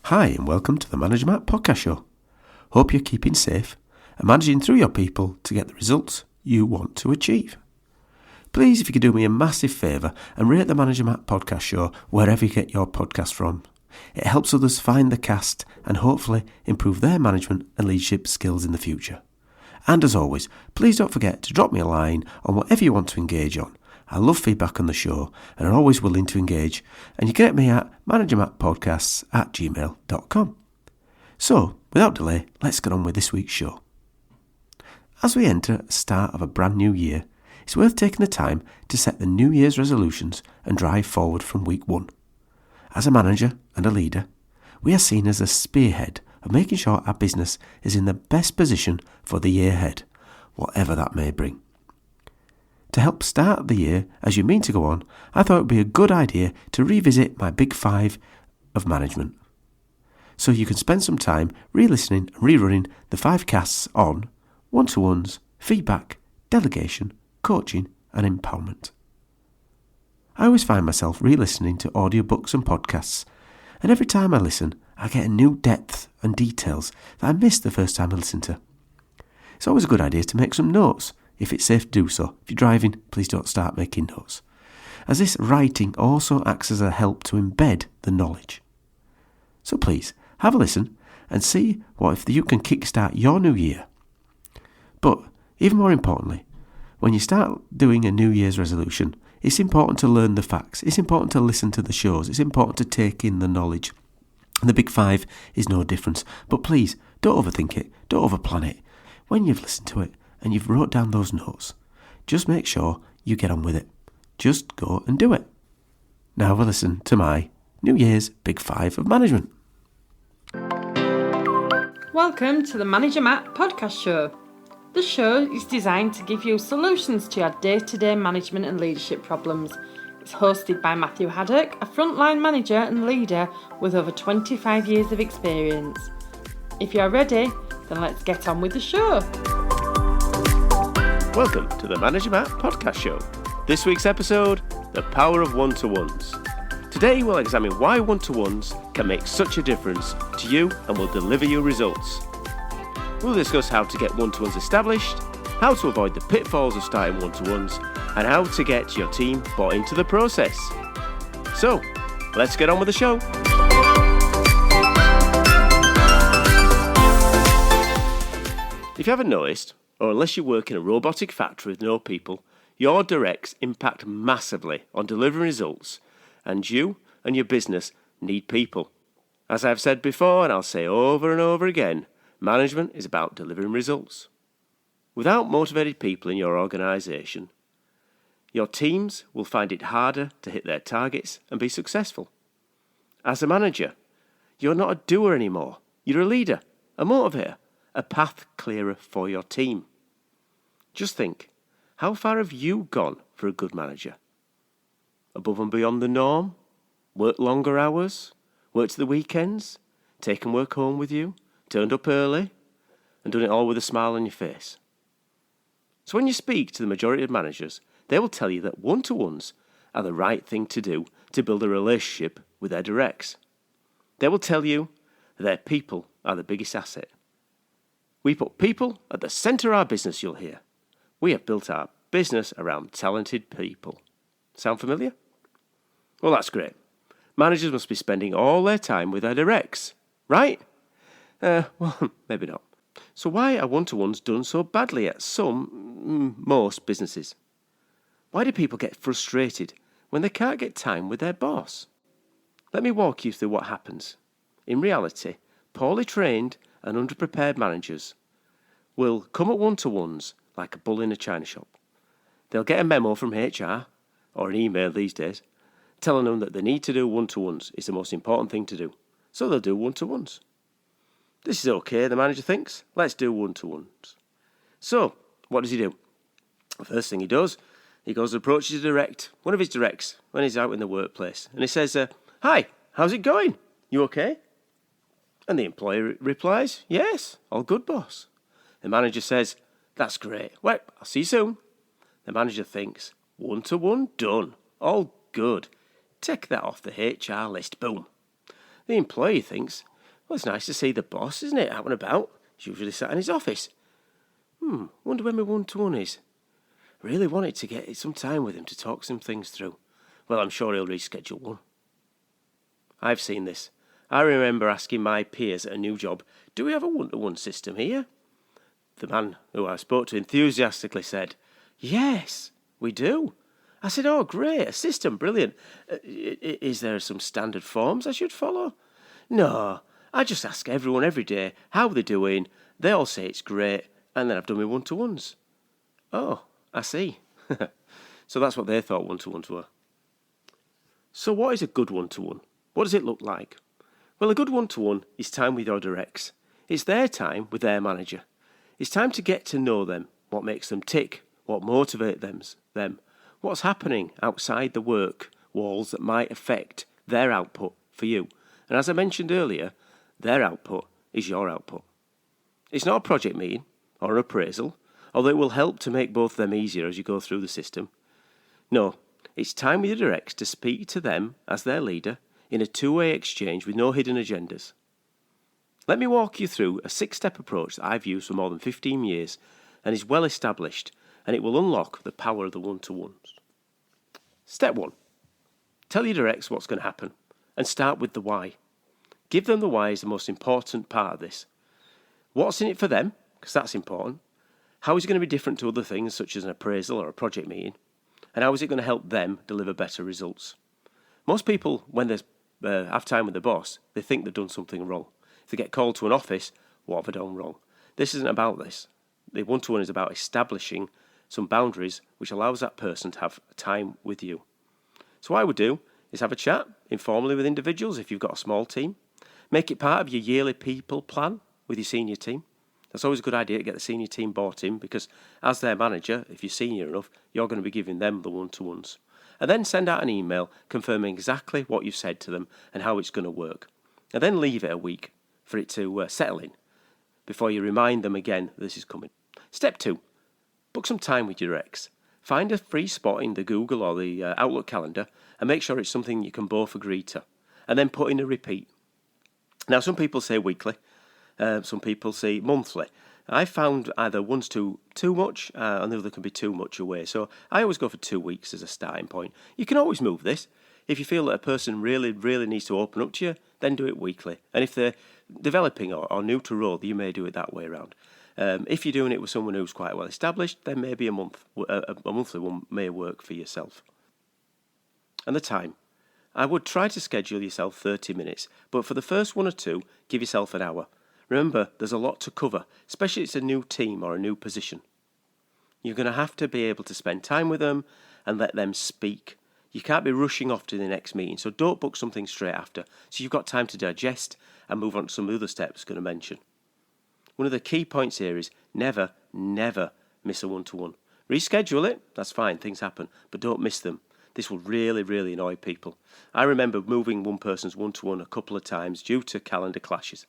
Hi and welcome to the Manager Matt Podcast Show. Hope you're keeping safe and managing through your people to get the results you want to achieve. Please, if you could do me a massive favour and rate the Manager Matt Podcast Show wherever you get your podcast from. It helps others find the cast and hopefully improve their management and leadership skills in the future. And as always, please don't forget to drop me a line on whatever you want to engage on. I love feedback on the show and are always willing to engage, and you can get me at managermattpodcasts@gmail.com. So, without delay, let's get on with this week's show. As we enter the start of a brand new year, it's worth taking the time to set the New Year's resolutions and drive forward from week one. As a manager and a leader, we are seen as a spearhead of making sure our business is in the best position for the year ahead, whatever that may bring. To help start the year as you mean to go on, I thought it would be a good idea to revisit my big five of management. So you can spend some time re-listening and rerunning the 5 casts on one-to-ones, feedback, delegation, coaching and empowerment. I always find myself re-listening to audiobooks and podcasts, and every time I listen, I get a new depth and details that I missed the first time I listened to. It's always a good idea to make some notes, if it's safe to do so. If you're driving, please don't start making notes, as this writing also acts as a help to embed the knowledge. So please, have a listen and see what if you can kickstart your new year. But even more importantly, when you start doing a New Year's resolution, it's important to learn the facts. It's important to listen to the shows. It's important to take in the knowledge. And the big 5 is no difference. But please, don't overthink it. Don't overplan it. When you've listened to it and you've wrote down those notes, just make sure you get on with it. Just go and do it. Now we'll listen to my New Year's Big 5 of management. Welcome to the Manager Matt Podcast Show. The show is designed to give you solutions to your day-to-day management and leadership problems. It's hosted by Matthew Haddock, a frontline manager and leader with over 25 years of experience. If you're ready, then let's get on with the show. Welcome to the Manager Matt Podcast Show. This week's episode, The Power of One-to-Ones. Today we'll examine why one-to-ones can make such a difference to you and will deliver you results. We'll discuss how to get one-to-ones established, how to avoid the pitfalls of starting one-to-ones, and how to get your team bought into the process. So, let's get on with the show. If you haven't noticed, or unless you work in a robotic factory with no people, your directs impact massively on delivering results, and you and your business need people. As I've said before, and I'll say over and over again, management is about delivering results. Without motivated people in your organisation, your teams will find it harder to hit their targets and be successful. As a manager, you're not a doer anymore. You're a leader, a motivator, a path clearer for your team. Just think, how far have you gone for a good manager? Above and beyond the norm? Worked longer hours? Worked the weekends? Taken work home with you? Turned up early? And done it all with a smile on your face? So when you speak to the majority of managers, they will tell you that one-to-ones are the right thing to do to build a relationship with their directs. They will tell you that their people are the biggest asset. We put people at the centre of our business, you'll hear. We have built our business around talented people. Sound familiar? Well, that's great. Managers must be spending all their time with their directs, right? Well, maybe not. So why are one-to-ones done so badly at most businesses? Why do people get frustrated when they can't get time with their boss? Let me walk you through what happens. In reality, poorly trained and underprepared managers will come at one-to-ones like a bull in a china shop. They'll get a memo from HR, or an email these days, telling them that they need to do one-to-ones is the most important thing to do. So they'll do one-to-ones. This is okay, the manager thinks. Let's do one-to-ones. So, what does he do? The first thing he does, he goes and approaches one of his directs, when he's out in the workplace. And he says, "Hi, how's it going? You okay?" And the employee replies, "Yes, all good, boss." The manager says, "That's great. Well, I'll see you soon." The manager thinks, one-to-one done. All good. Take that off the HR list. Boom. The employee thinks, Well, it's nice to see the boss, isn't it, out and about? He's usually sat in his office. Wonder when my one-to-one is. Really wanted to get some time with him to talk some things through. Well, I'm sure he'll reschedule one. I've seen this. I remember asking my peers at a new job, do we have a one-to-one system here? The man who I spoke to enthusiastically said, yes, we do. I said, oh, great, a system, brilliant. Is there some standard forms I should follow? No, I just ask everyone every day how they're doing. They all say it's great, and then I've done my one-to-ones. Oh, I see. So that's what they thought one-to-ones were. So what is a good one-to-one? What does it look like? Well, a good one-to-one is time with your directs. It's their time with their manager. It's time to get to know them, what makes them tick, what motivates them, what's happening outside the work walls that might affect their output for you. And as I mentioned earlier, their output is your output. It's not a project meeting or an appraisal, although it will help to make both of them easier as you go through the system. No, it's time with your directs to speak to them as their leader in a two-way exchange with no hidden agendas. Let me walk you through a 6-step approach that I've used for more than 15 years and is well established, and it will unlock the power of the one-to-ones. Step 1. Tell your directs what's going to happen and start with the why. Give them the why is the most important part of this. What's in it for them, because that's important. How is it going to be different to other things such as an appraisal or a project meeting? And how is it going to help them deliver better results? Most people, when they have time with the boss, they think they've done something wrong. If they get called to an office, what have I done wrong? This isn't about this. The one-to-one is about establishing some boundaries which allows that person to have time with you. So what I would do is have a chat informally with individuals if you've got a small team. Make it part of your yearly people plan with your senior team. That's always a good idea to get the senior team bought in because as their manager, if you're senior enough, you're going to be giving them the one-to-ones. And then send out an email confirming exactly what you've said to them and how it's going to work. And then leave it a week for it to settle in before you remind them again this is coming. Step 2. Book some time with your ex. Find a free spot in the Google or the Outlook calendar and make sure it's something you can both agree to. And then put in a repeat. Now, some people say weekly. Some people say monthly. I found either one's too much and the other can be too much away. So I always go for 2 weeks as a starting point. You can always move this. If you feel that a person really, really needs to open up to you, then do it weekly. And if they're developing or new to role, you may do it that way around. If you're doing it with someone who's quite well established, then maybe a monthly one may work for yourself. And the time. I would try to schedule yourself 30 minutes, but for the first 1 or 2, give yourself an hour. Remember, there's a lot to cover, especially if it's a new team or a new position. You're going to have to be able to spend time with them and let them speak. You can't be rushing off to the next meeting, so don't book something straight after, so you've got time to digest and move on to some other steps I'm going to mention. One of the key points here is never miss a one-to-one. Reschedule it, that's fine, things happen, but don't miss them. This will really, really annoy people. I remember moving one person's one-to-one a couple of times due to calendar clashes.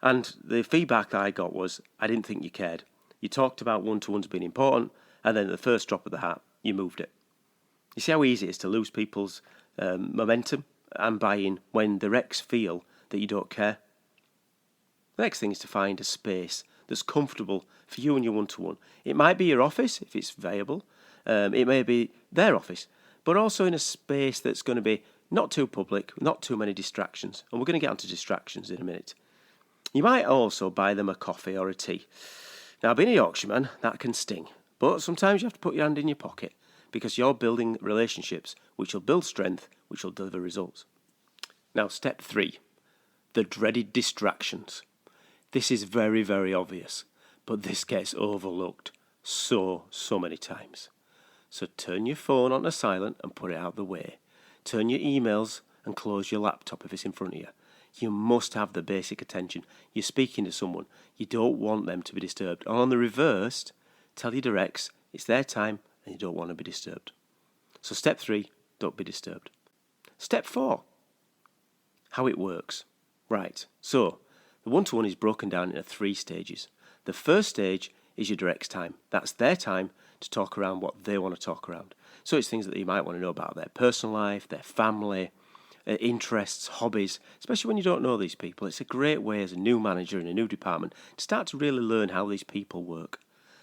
And the feedback that I got was, I didn't think you cared. You talked about one-to-ones being important, and then at the first drop of the hat, you moved it. You see how easy it is to lose people's momentum and buy-in when the recs feel that you don't care? The next thing is to find a space that's comfortable for you and your one-to-one. It might be your office, if it's viable. It may be their office, but also in a space that's going to be not too public, not too many distractions. And we're going to get onto distractions in a minute. You might also buy them a coffee or a tea. Now, being a Yorkshireman, that can sting. But sometimes you have to put your hand in your pocket because you're building relationships which will build strength, which will deliver results. Now, step 3, the dreaded distractions. This is very, very obvious, but this gets overlooked so many times. So turn your phone onto silent and put it out of the way. Turn your emails and close your laptop if it's in front of you. You must have the basic attention. You're speaking to someone. You don't want them to be disturbed. And on the reverse, tell your directs it's their time and you don't want to be disturbed. So step 3, don't be disturbed. Step 4, how it works. Right, so the one-to-one is broken down into 3 stages. The first stage is your directs time. That's their time to talk around what they want to talk around. So it's things that you might want to know about their personal life, their family, interests, hobbies, especially when you don't know these people. It's a great way as a new manager in a new department to start to really learn how these people work.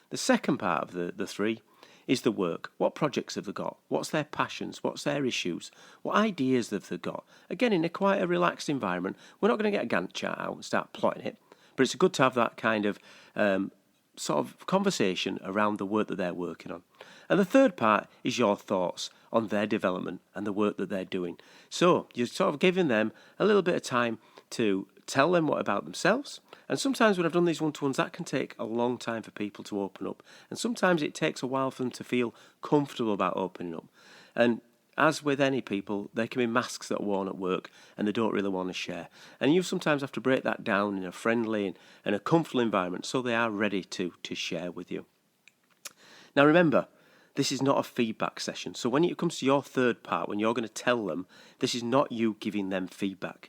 The second part of the three is the work. What projects have they got? What's their passions? What's their issues? What ideas have they got? Again, in quite a relaxed environment, we're not going to get a Gantt chart out and start plotting it, but it's good to have that kind of sort of conversation around the work that they're working on. And the third part is your thoughts on their development and the work that they're doing. So you're sort of giving them a little bit of time to tell them what about themselves. And sometimes when I've done these one-to-ones, that can take a long time for people to open up. And sometimes it takes a while for them to feel comfortable about opening up. And as with any people, there can be masks that are worn at work and they don't really want to share. And you sometimes have to break that down in a friendly and a comfortable environment so they are ready to share with you. Now remember, this is not a feedback session. So when it comes to your third part, when you're going to tell them, this is not you giving them feedback.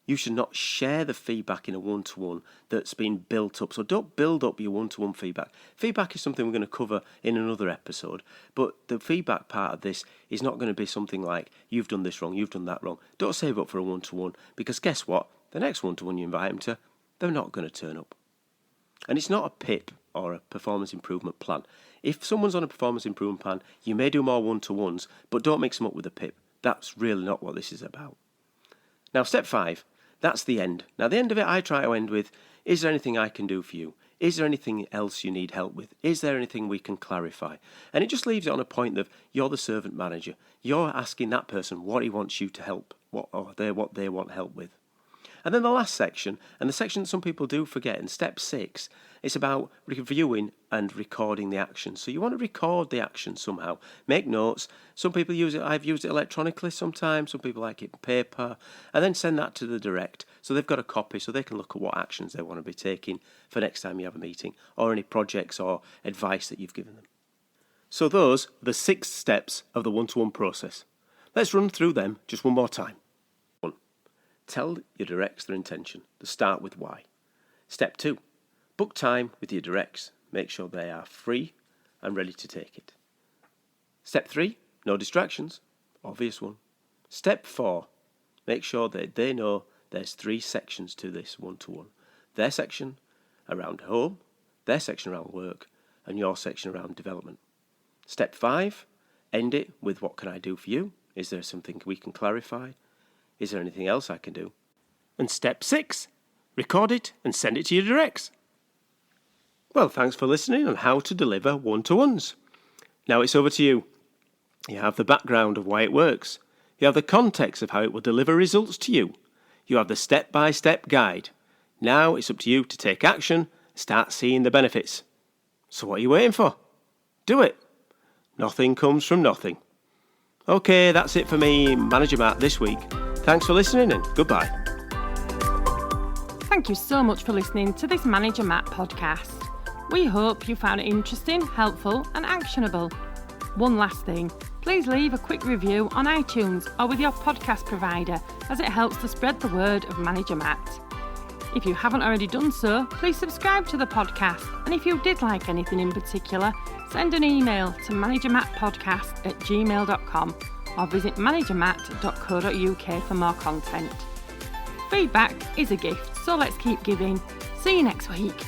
You should not share the feedback in a one-to-one that's been built up. So don't build up your one-to-one feedback. Feedback is something we're going to cover in another episode. But the feedback part of this is not going to be something like, you've done this wrong, you've done that wrong. Don't save up for a one-to-one, because guess what? The next one-to-one you invite them to, they're not going to turn up. And it's not a PIP or a performance improvement plan. If someone's on a performance improvement plan, you may do more one-to-ones, but don't mix them up with a PIP. That's really not what this is about. Now, step 5, that's the end. Now, the end of it, I try to end with, is there anything I can do for you? Is there anything else you need help with? Is there anything we can clarify? And it just leaves it on a point of, you're the servant manager. You're asking that person what he wants you to help, what they want help with. And then the last section, and the section that some people do forget, in step 6, it's about reviewing and recording the action. So you want to record the action somehow. Make notes. Some people use it. I've used it electronically sometimes. Some people like it in paper. And then send that to the direct. So they've got a copy so they can look at what actions they want to be taking for next time you have a meeting, or any projects or advice that you've given them. So those are the 6 steps of the one-to-one process. Let's run through them just one more time. 1. Tell your directs their intention. To start with why. Step 2. Book time with your directs. Make sure they are free and ready to take it. Step 3. No distractions. Obvious one. Step 4. Make sure that they know there's 3 sections to this one-to-one. Their section around home, their section around work, and your section around development. Step 5. End it with, what can I do for you? Is there something we can clarify? Is there anything else I can do? And step 6. Record it and send it to your directs. Well, thanks for listening on how to deliver one-to-ones. Now it's over to you. You have the background of why it works. You have the context of how it will deliver results to you. You have the step-by-step guide. Now it's up to you to take action and start seeing the benefits. So what are you waiting for? Do it. Nothing comes from nothing. Okay, that's it for me, Manager Matt, this week. Thanks for listening and goodbye. Thank you so much for listening to this Manager Matt podcast. We hope you found it interesting, helpful and actionable. One last thing, please leave a quick review on iTunes or with your podcast provider, as it helps to spread the word of Manager Matt. If you haven't already done so, please subscribe to the podcast, and if you did like anything in particular, send an email to managermattpodcast@gmail.com or visit managermatt.co.uk for more content. Feedback is a gift, so let's keep giving. See you next week.